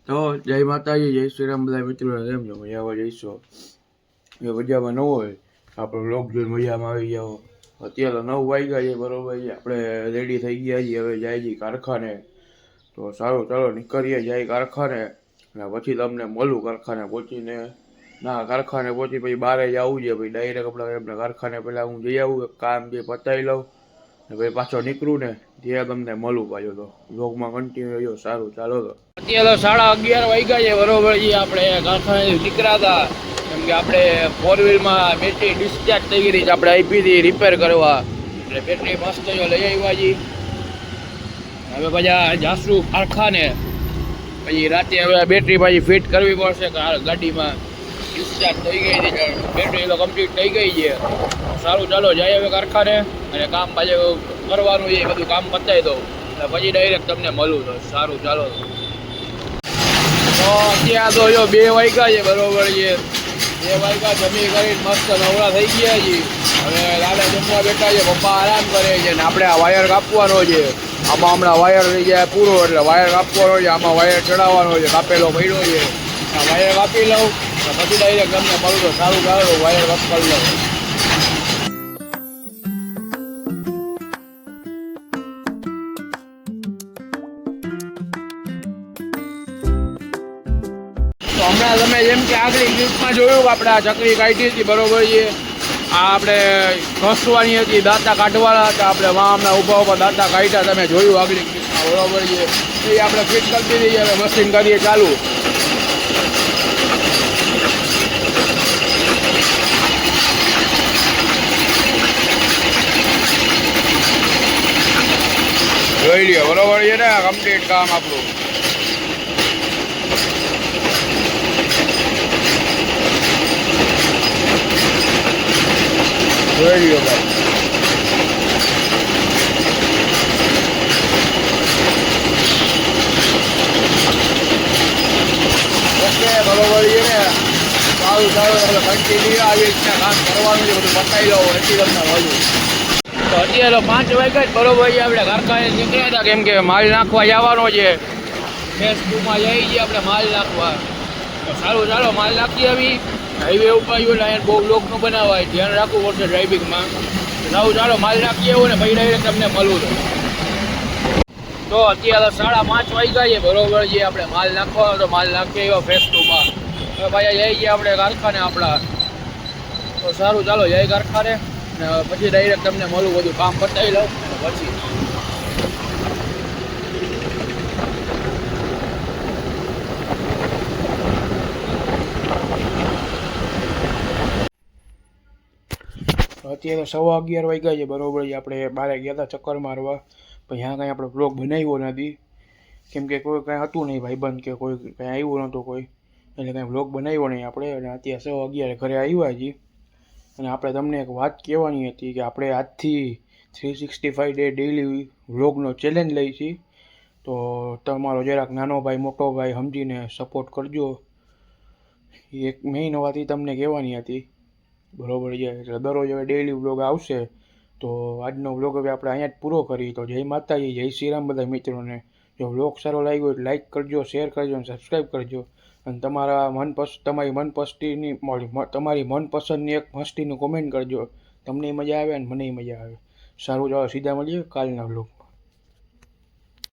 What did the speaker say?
તો જય માતાજી, જય શ્રી રામ બધા મિત્રો. કેમ છો? મજામાં જઈશો? એ મજામાં ન હોય આપણો બ્લોગ જોઈને મજામાં આવી જાઓ. અત્યારે 9 વાગ્યા છે, બરોબર છે. આપણે રેડી થઈ ગયા છીએ, હવે જાય છીએ કારખાને. તો સારું, ચાલો નીકળીએ, જાય કારખાને અને પછી તમને મળું કારખાને પહોંચીને. ના, કારખાને પહોંચી પછી બહાર જવું છે, પછી ડાયરેક્ટ આપણે કારખાને પહેલાં હું જઈ આવું, કામ જે પતાવી લઉં ને પછી પાછો નીકળું ને ત્યાં તમને મળું પાછો. તો બ્લોગમાં કન્ટિન્યુ રહ્યો. સારું, ચાલો. તો અત્યારે 11:30 વાગ્યા છે, બરોબર છે. આપણે કારખાને નીકળ્યા હતા કેમ કે આપણે 4 વ્હીલમાં બેટરી ડિસ્ચાર્જ થઈ ગઈ છે, આપણે આપી હતી રિપેર કરવા, એટલે બેટરી મસ્ત લઈ આવ્યા છીએ. હવે પછી જાશું કારખાને, પછી રાતે હવે બેટરી પાછી ફિટ કરવી પડશે ગાડીમાં. ડિસ્ચાર્જ થઈ ગઈ છે, બેટરી તો કમ્પ્લીટ થઈ ગઈ છે. સારું, ચાલો જાય હવે કારખાને અને કામ પાછું કરવાનું છે, બધું કામ પતાવી દઉં એટલે પછી ડાયરેક્ટ તમને મળું. તો સારું, ચાલો. તો અત્યારે તો જો 2 વાગ્યા છે, બરોબર છે. 2 વાગ્યા જમી કરીને મસ્ત નવરા થઈ ગયા છીએ. હવે દાદા જમવા બેઠા છે, પપ્પા આરામ કરે છે ને આપણે આ વાયર કાપવાનો છે. આમાં હમણાં વાયર થઈ જાય પૂરો, એટલે વાયર કાપવાનો છે. આમાં વાયર ચડાવવાનો છે, કાપેલો પડ્યો છે. આ વાયર કાપી લઉં પછી ડાયરેક્ટ તમને મળું. તો સારું, ચાલો વાયર કાપ કરી લઉં. હમણાં તમે જેમ કે આગળ ક્લિપમાં જોયું, આપણે આ ચકરી કાઢી હતી, બરોબર છે. આ આપણે ઘસવાની હતી, દાંતા કાઢવાના હતા આપણે. હમણાં ઊભા દાંતા કાઢ્યા, તમે જોયું આગળ ક્લિપમાં, બરોબર છે. એ આપણે ફિટ કરી દીધી. હવે મશીન કરીએ ચાલુ. જોઈ લ્યો, બરોબર છે ને, કમ્પ્લીટ કામ આપણું. જોઈ લ્યો ભાઈ. ઓકે, બરોબર છે ને. સારું, સારું. કન્ટિન્યુ આવી રીતના કામ કરવાનું છે, બધું પતાવી લો એટલી તમને મળું. તો અત્યારે 5 વાગ્યા જ, બરોબર છે. આપણે કારખાને નીકળ્યા હતા કેમ કે માલ નાખવા જવાનો છે. ફેસ 2માં જઈએ છીએ આપણે માલ નાખવા. તો સારું, ચાલો માલ નાખી આવી. હાઈવે ઉપર આવ્યું ને અહીંયા બહુ બ્લોક ન બનાવાય, ધ્યાન રાખવું પડશે ડ્રાઇવિંગમાં. સારું, ચાલો માલ નાખી આવું ને પછી ડાયરેક્ટ તમને મળું. તો અત્યારે 5:30 વાગ્યા છે, બરોબર છે. આપણે માલ નાખવાનો તો માલ નાખી આવ્યો ફેસ 2માં. હવે પાછા જઈ છીએ આપણે કારખાને આપણા. તો સારું, ચાલો જઈ કારખાને ને પછી ડાયરેક્ટ તમને મળું, બધું કામ પતાવી લઉં પછી. અત્યારે 11:15 વાગ્યા છે, બરોબર છે. આપણે બહાર ગયા હતા ચક્કર મારવા, પણ ત્યાં કાંઈ આપણે બ્લોગ બનાવ્યો નથી કેમ કે કોઈ કાંઈ હતું નહીં, ભાઈબંધ કે કોઈ કાંઈ આવ્યું નહોતું કોઈ, એટલે કાંઈ બ્લોગ બનાવ્યો નહીં આપણે. અને અત્યારે 11:15 ઘરે આવ્યા છીએ. અને આપણે તમને એક વાત કહેવાની હતી કે આપણે આજથી 365 ડે ડેઈલી વ્લોગનો ચેલેન્જ લઈ છીએ. તો તમારો જરાક નાનો ભાઈ મોટો ભાઈ સમજીને સપોર્ટ કરજો. એક મેઇન વાતથી તમને કહેવાની હતી, બરોબર છે. એટલે દરરોજ હવે ડેઈલી વ્લોગ આવશે. તો આજનો વ્લોગ હવે આપણે અહીંયા જ પૂરો કરીએ. તો જય માતાજી, જય શ્રી રામ બધા મિત્રોને. જો વ્લોગ સારો લાગ્યો હોય લાઈક કરજો, શેર કરજો અને સબસ્ક્રાઈબ કરજો. અને તમારી મનપસંદની એક મસ્તીનું કોમેન્ટ કરજો. તમને મજા આવે અને મને મજા આવે. સારું, ચાલો સીધા મળીએ કાલના વ્લોગ.